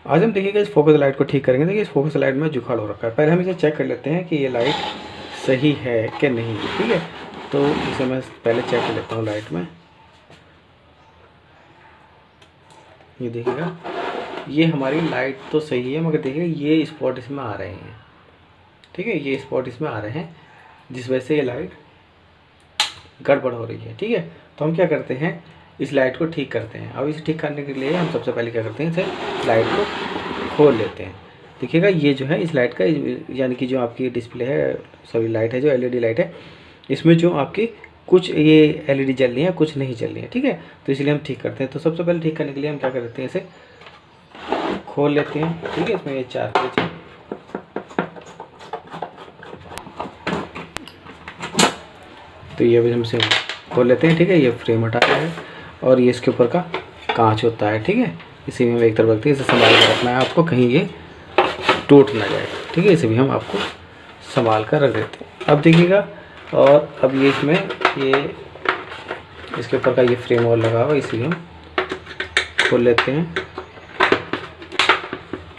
आज हम देखिएगा इस फोकस लाइट को ठीक करेंगे। देखिए इस फोकस लाइट में जुगाड़ हो रखा है। पहले हम इसे चेक कर लेते हैं कि ये लाइट सही है कि नहीं, ठीक है। तो इसे मैं पहले चेक कर लेता हूँ लाइट में। ये देखिएगा ये हमारी लाइट तो सही है, मगर देखिए ये स्पॉट इसमें आ रहे हैं, ठीक है। ये स्पॉट इसमें आ रहे हैं जिस वजह से ये लाइट गड़बड़ हो रही है, ठीक है। तो हम क्या करते हैं, इस लाइट को ठीक करते हैं। अब इसे ठीक करने के लिए हम सबसे पहले क्या करते हैं, इसे लाइट को खोल लेते हैं। देखिएगा ये जो है इस लाइट का, यानी कि जो आपकी डिस्प्ले है, सॉरी लाइट है, जो एलईडी लाइट है, इसमें जो आपकी कुछ ये एलईडी जल रही है, कुछ नहीं जल रही है, ठीक है। तो इसलिए हम ठीक करते हैं। तो सबसे पहले ठीक करने के लिए हम क्या करते हैं, इसे खोल लेते हैं, ठीक है। इसमें ये 4 पेज है। तो ये अभी हम इसे खोल लेते हैं, ठीक है। ये फ्रेम हटा है और ये इसके ऊपर का कांच होता है, ठीक है। इसी में एक तरफ रखते हैं, इसे संभाल कर रखना है आपको, कहीं ये टूट ना जाए, ठीक है। इसे भी हम आपको संभाल कर रख देते हैं। अब देखिएगा, और अब ये इसमें ये इसके ऊपर का ये फ्रेम और लगा हुआ, इसे हम खोल लेते हैं।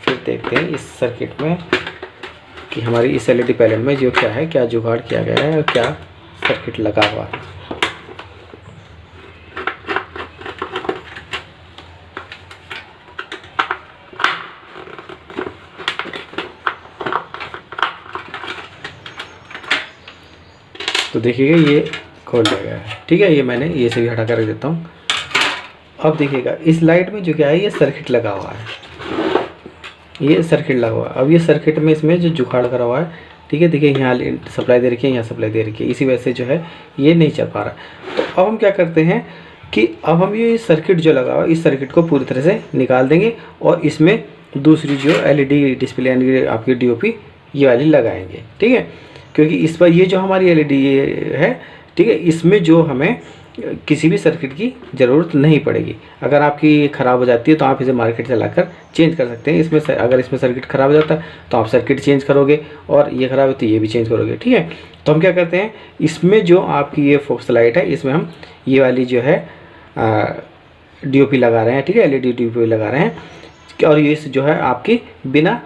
फिर देखते हैं इस सर्किट में कि हमारी इस एलईडी पैनल में जो क्या है, क्या जुगाड़ किया गया है और क्या सर्किट लगा हुआ है। तो देखिएगा ये खोल लिया गया है, ठीक है। ये मैंने ये से भी हटा कर रख देता हूँ। अब देखिएगा इस लाइट में जो क्या है, ये सर्किट लगा हुआ है, ये सर्किट लगा हुआ है। अब ये सर्किट में इसमें जो जुगाड़ करा हुआ है, ठीक है। देखिए यहाँ सप्लाई दे रखी है, यहाँ सप्लाई दे रखी है, इसी वजह से जो है ये नहीं चल पा रहा। तो अब हम क्या करते हैं कि अब हम ये सर्किट जो लगा हुआ है, इस सर्किट को पूरी तरह से निकाल देंगे और इसमें दूसरी जो एलईडी डिस्प्ले यानी आपकी डीओपी ये वाली लगाएंगे, ठीक है। क्योंकि इस पर ये जो हमारी एलईडी है, ठीक है, इसमें जो हमें किसी भी सर्किट की ज़रूरत नहीं पड़ेगी। अगर आपकी ख़राब हो जाती है तो आप इसे मार्केट से लाकर चेंज कर सकते हैं। इसमें अगर इसमें सर्किट ख़राब हो जाता है तो आप सर्किट चेंज करोगे, और ये ख़राब है तो ये भी चेंज करोगे, ठीक है। तो हम क्या करते हैं, इसमें जो आपकी ये फोकस लाइट है, इसमें हम ये वाली जो है डीओपी लगा रहे हैं, ठीक है, एलईडी डीओपी लगा रहे हैं। और ये जो है आपकी बिना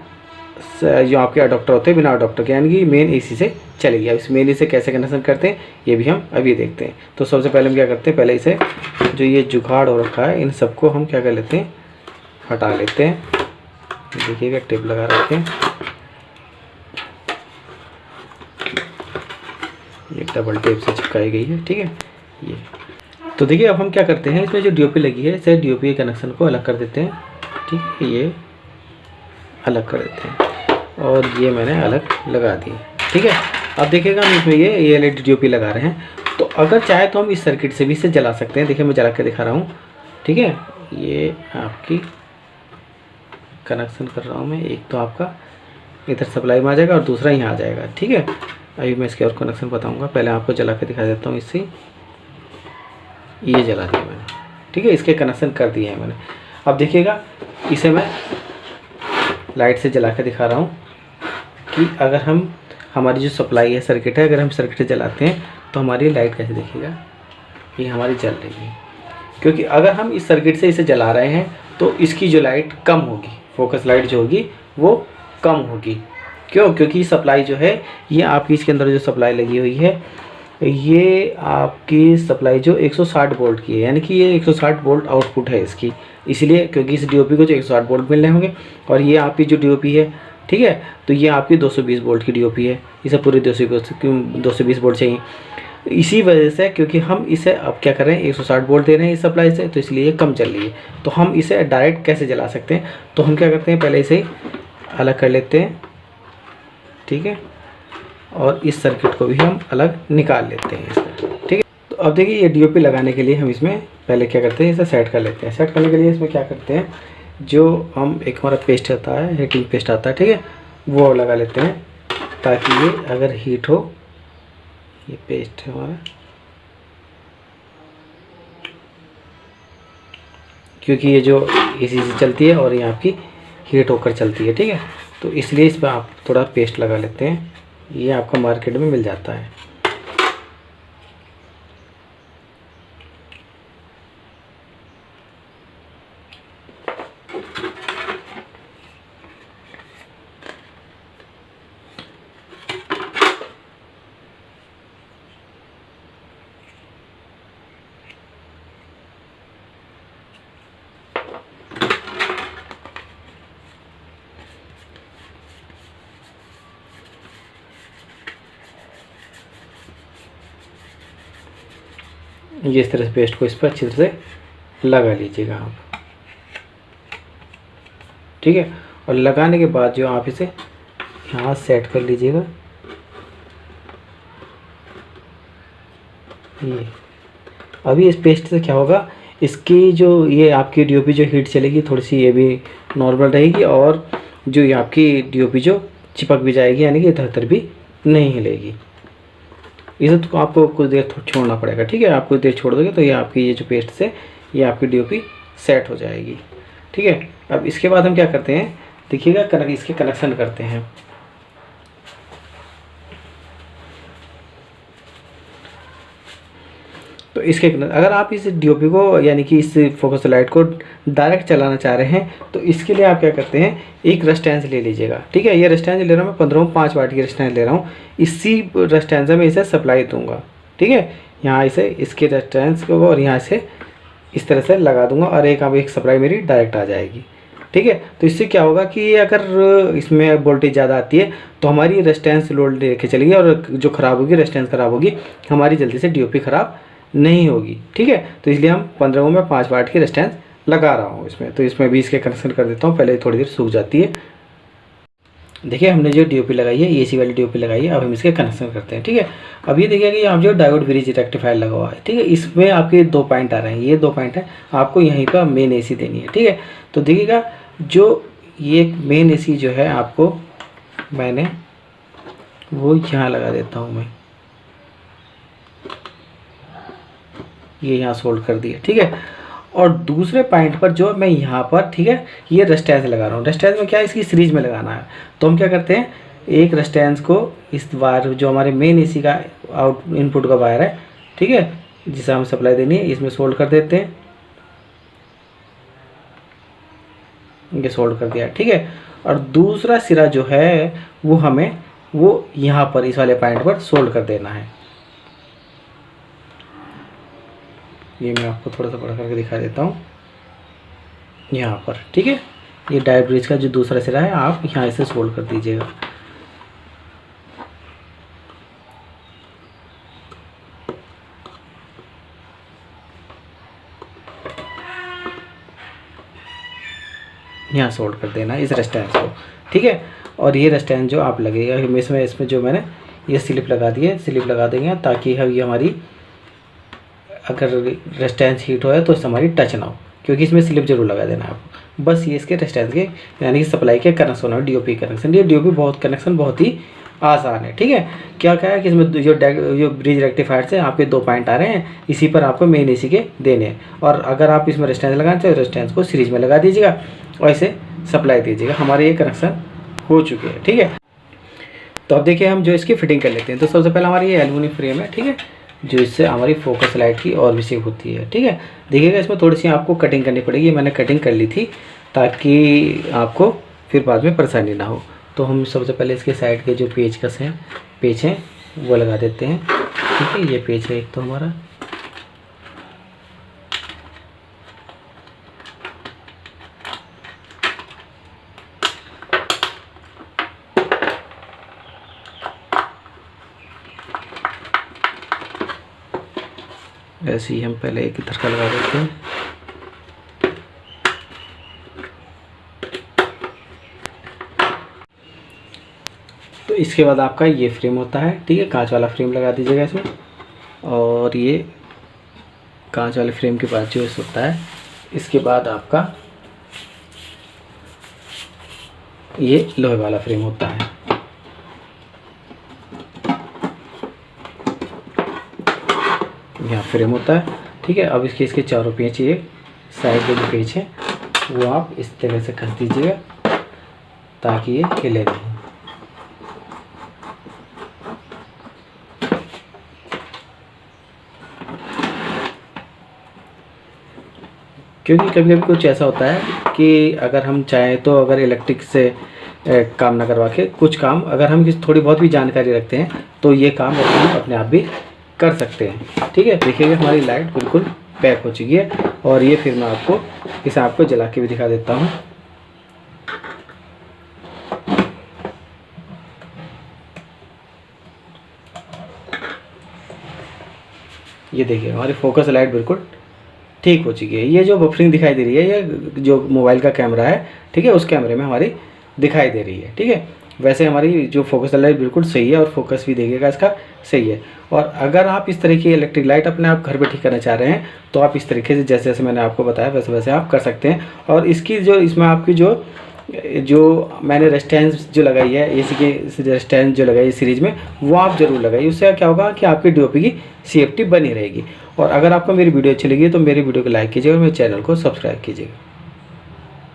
जो आपके अडोप्टर होते हैं, बिना अडोप्टर के, यानी कि मेन एसी से चलेगी। अब इस मेन से कैसे कनेक्शन करते हैं ये भी हम अभी देखते हैं। तो सबसे पहले हम क्या करते हैं, पहले इसे जो ये जुगाड़ हो रखा है इन सबको हम क्या कर लेते हैं, हटा लेते हैं। देखिएगा टेप लगा रखे हैं, ये डबल टेप से चिपकाई गई है, ठीक है। ये तो देखिए अब हम क्या करते हैं, इसमें जो डीओपी लगी है, इसे डीओपी के कनेक्शन को अलग कर देते हैं, ठीक है। ये अलग कर देते हैं और ये मैंने अलग लगा दी, ठीक है। अब देखिएगा हम इसमें ये एलईडी डीओपी लगा रहे हैं। तो अगर चाहे तो हम इस सर्किट से भी इसे जला सकते हैं। देखिए मैं जला के दिखा रहा हूँ, ठीक है। ये आपकी कनेक्शन कर रहा हूँ मैं, एक तो आपका इधर सप्लाई में आ जाएगा और दूसरा यहाँ आ जाएगा, ठीक है। अभी मैं इसके और कनेक्शन बताऊँगा, पहले आपको जला के दिखा देता हूँ। इससे ये जला दिया मैंने, ठीक है, इसके कनेक्शन कर दिए हैं मैंने। अब देखिएगा इसे मैं लाइट से जला के दिखा रहा हूँ कि अगर हम हमारी जो सप्लाई है सर्किट है, अगर हम सर्किट जलाते हैं तो हमारी लाइट कैसे देखिएगा, ये हमारी जल रही है। क्योंकि अगर हम इस सर्किट से इसे जला रहे हैं तो इसकी जो लाइट कम होगी, फोकस लाइट जो होगी वो कम होगी। क्यों? क्योंकि सप्लाई जो है ये आपकी इसके अंदर जो सप्लाई लगी हुई है, ये आपकी सप्लाई जो 160 वोल्ट की है, यानी कि ये 160 वोल्ट आउटपुट है इसकी। इसलिए क्योंकि इस डीओपी को जो 160 वोल्ट मिल रहे होंगे, और ये आपकी जो डीओपी है, ठीक है, तो ये आपकी 220 वोल्ट की डीओपी है। इसे पूरी 220 वोल्ट चाहिए। इसी वजह से क्योंकि हम इसे अब क्या कर रहे हैं, 160 वोल्ट दे रहे हैं इस सप्लाई से, तो इसलिए ये कम चल रही है। तो हम इसे डायरेक्ट कैसे जला सकते हैं, तो हम क्या करते हैं, पहले इसे अलग कर लेते हैं, ठीक है, और इस सर्किट को भी हम अलग निकाल लेते हैं इसका, ठीक है। तो अब देखिए ये डीओपी लगाने के लिए हम इसमें पहले क्या करते हैं, इसे सेट कर लेते हैं। सेट करने के लिए इसमें क्या करते हैं, जो हम एक हमारा पेस्ट आता है, हीटिंग पेस्ट आता है, ठीक है, वो लगा लेते हैं ताकि ये अगर हीट हो, ये पेस्ट है हमारा, क्योंकि ये जो एसी से चलती है और ये आपकी हीट होकर चलती है, ठीक है। तो इसलिए इस पर आप थोड़ा पेस्ट लगा लेते हैं, ये आपका मार्केट में मिल जाता है। ये इस तरह से पेस्ट को इस पर अच्छी तरह से लगा लीजिएगा आप, ठीक है। और लगाने के बाद जो आप इसे यहाँ सेट कर लीजिएगा। ये अभी इस पेस्ट से क्या होगा, इसकी जो ये आपकी डीओपी जो हीट चलेगी थोड़ी सी ये भी नॉर्मल रहेगी, और जो ये आपकी डीओपी जो चिपक भी जाएगी, यानी कि इधर उधर भी नहीं हिलेगी। इसे तो आपको कुछ देर छोड़ना पड़ेगा, ठीक है। आप कुछ देर छोड़ दोगे तो ये आपकी ये जो पेस्ट से ये आपकी डीओपी सेट हो जाएगी, ठीक है। अब इसके बाद हम क्या करते हैं, देखिएगा इसके कनेक्शन करते हैं। तो इसके अगर आप इस डीओपी को यानी कि इस फोकस लाइट को डायरेक्ट चलाना चाह रहे हैं तो इसके लिए आप क्या करते हैं, एक रेजिस्टेंस ले लीजिएगा, ठीक है। ये रेजिस्टेंस ले रहा हूँ मैं 15 5 वाट की रेजिस्टेंस ले रहा हूँ। इसी रेजिस्टेंस में इसे सप्लाई दूंगा, ठीक है। यहाँ इसे इसके रेजिस्टेंस को और यहाँ से इस तरह से लगा दूंगा और एक सप्लाई मेरी डायरेक्ट आ जाएगी, ठीक है। तो इससे क्या होगा कि अगर इसमें वोल्टेज ज़्यादा आती है तो हमारी रेजिस्टेंस लोड लेके चलेगी, और जो ख़राब होगी रेजिस्टेंस ख़राब होगी, हमारी जल्दी से डीओपी ख़राब नहीं होगी, ठीक है। तो इसलिए हम 15 में 5 वाट की रेजिस्टेंस लगा रहा हूँ इसमें। तो इसमें भी इसके कनेक्शन कर देता हूँ, पहले थोड़ी देर सूख जाती है। देखिए हमने जो डीओपी लगाई है, एसी वाली डीओपी लगाई है, अब हम इसके कनेक्शन करते हैं, ठीक है। अब ये देखिए कि यहाँ जो डायोड ब्रिज रेक्टिफायर लगा हुआ है, ठीक है। इसमें आपके 2 पॉइंट आ रहे हैं, ये 2 पॉइंट है, आपको यहीं पर मेन एसी देनी है, ठीक है। तो देखिएगा जो ये मेन एसी जो है आपको मैंने वो यहाँ लगा देता हूँ मैं, ये यहाँ सोल्ड कर दिया, ठीक है। और दूसरे पॉइंट पर जो मैं यहाँ पर, ठीक है, ये रेजिस्टेंस लगा रहा हूँ। रेजिस्टेंस में क्या है, इसकी सीरीज में लगाना है। तो हम क्या करते हैं, एक रेजिस्टेंस को इस वायर जो हमारे मेन एसी का इनपुट का वायर है, ठीक है, जिसे हम सप्लाई देनी है, इसमें सोल्ड कर देते हैं। ये सोल्ड कर दिया, ठीक है। और दूसरा सिरा जो है वो हमें वो यहाँ पर इस वाले पॉइंट पर सोल्ड कर देना है। ये मैं आपको थोड़ा सा बड़ा करके दिखा देता हूँ यहाँ पर, ठीक है। ये डायोड ब्रिज का जो दूसरा सिरा है आप यहाँ से सोल्ड कर दीजिएगा। यहाँ सोल्ड कर देना इस रेजिस्टेंस को, ठीक है। और ये रेजिस्टेंस जो आप लगेगा इसमें जो मैंने ये स्लिप लगा दी है, स्लिप लगा देंगे ताकि हम ये हमारी अगर रेजिस्टेंस हीट हो तो इससे हमारी टच ना हो, क्योंकि इसमें स्लिप जरूर लगा देना है आपको। बस ये इसके रेजिस्टेंस के यानी कि सप्लाई के कनेक्शन है, डीओपी कनेक्शन। ये डीओपी कनेक्शन बहुत ही आसान है, ठीक है। क्या है कि इसमें जो ब्रिज रेक्टिफायर से आपके 2 पॉइंट आ रहे हैं, इसी पर आपको मेन एसी के देने हैं। और अगर आप इसमें रेजिस्टेंस लगाना चाहें तो रेजिस्टेंस को सीरीज में लगा दीजिएगा और इसे सप्लाई दीजिएगा। हमारे ये कनेक्शन हो चुके हैं, ठीक है। तो अब देखिए हम जो इसकी फिटिंग कर लेते हैं। तो सबसे पहले हमारी ये एल्युमिनियम फ्रेम है, ठीक है, जो इससे हमारी फोकस लाइट की और भी सेव होती है, ठीक है। देखिएगा इसमें थोड़ी सी आपको कटिंग करनी पड़ेगी, मैंने कटिंग कर ली थी ताकि आपको फिर बाद में परेशानी ना हो। तो हम सबसे पहले इसके साइड के जो पेच हैं वो लगा देते हैं, ठीक है। ये पेच है एक तो हमारा, ऐसे ही हम पहले एक इधर का लगा देते हैं। तो इसके बाद आपका ये फ्रेम होता है, ठीक है, कांच वाला फ्रेम लगा दीजिएगा इसमें। और ये कांच वाले फ्रेम के बाद जो होता है, इसके बाद आपका ये लोहे वाला फ्रेम होता है। यहाँ फ्रेम होता है, ठीक है। अब इसके चारों पेच, ये साइड के जो पेच है वो आप इस तरह से कर दीजिएगा ताकि ये हिले नहीं। क्योंकि कभी कभी कुछ ऐसा होता है कि अगर हम चाहें तो अगर इलेक्ट्रिक से काम ना करवा के कुछ काम अगर हम थोड़ी बहुत भी जानकारी रखते हैं तो ये काम अपने आप भी कर सकते हैं, ठीक है। देखिएगा हमारी लाइट बिल्कुल पैक हो चुकी है। और ये फिर मैं इसे आपको जला के भी दिखा देता हूँ। ये देखिए हमारी फोकस लाइट बिल्कुल ठीक हो चुकी है। ये जो बफरिंग दिखाई दे रही है ये जो मोबाइल का कैमरा है, ठीक है, उस कैमरे में हमारी दिखाई दे रही है, ठीक है। वैसे हमारी जो फोकस लाइट बिल्कुल सही है और फोकस भी देखिएगा इसका सही है। और अगर आप इस तरह की इलेक्ट्रिक लाइट अपने आप घर पे ठीक करना चाह रहे हैं तो आप इस तरीके से जैसे जैसे मैंने आपको बताया वैसे वैसे आप कर सकते हैं। और इसकी जो इसमें आपकी जो मैंने रेजिस्टेंस जो लगाई है, एसी की रेजिस्टेंस जो लगाई है सीरीज में, वो आप ज़रूर लगाइए। उससे क्या होगा कि आपकी डीओपी की सेफ्टी बनी रहेगी। और अगर आपको मेरी वीडियो अच्छी लगी तो मेरी वीडियो को लाइक कीजिए और मेरे चैनल को सब्सक्राइब कीजिएगा।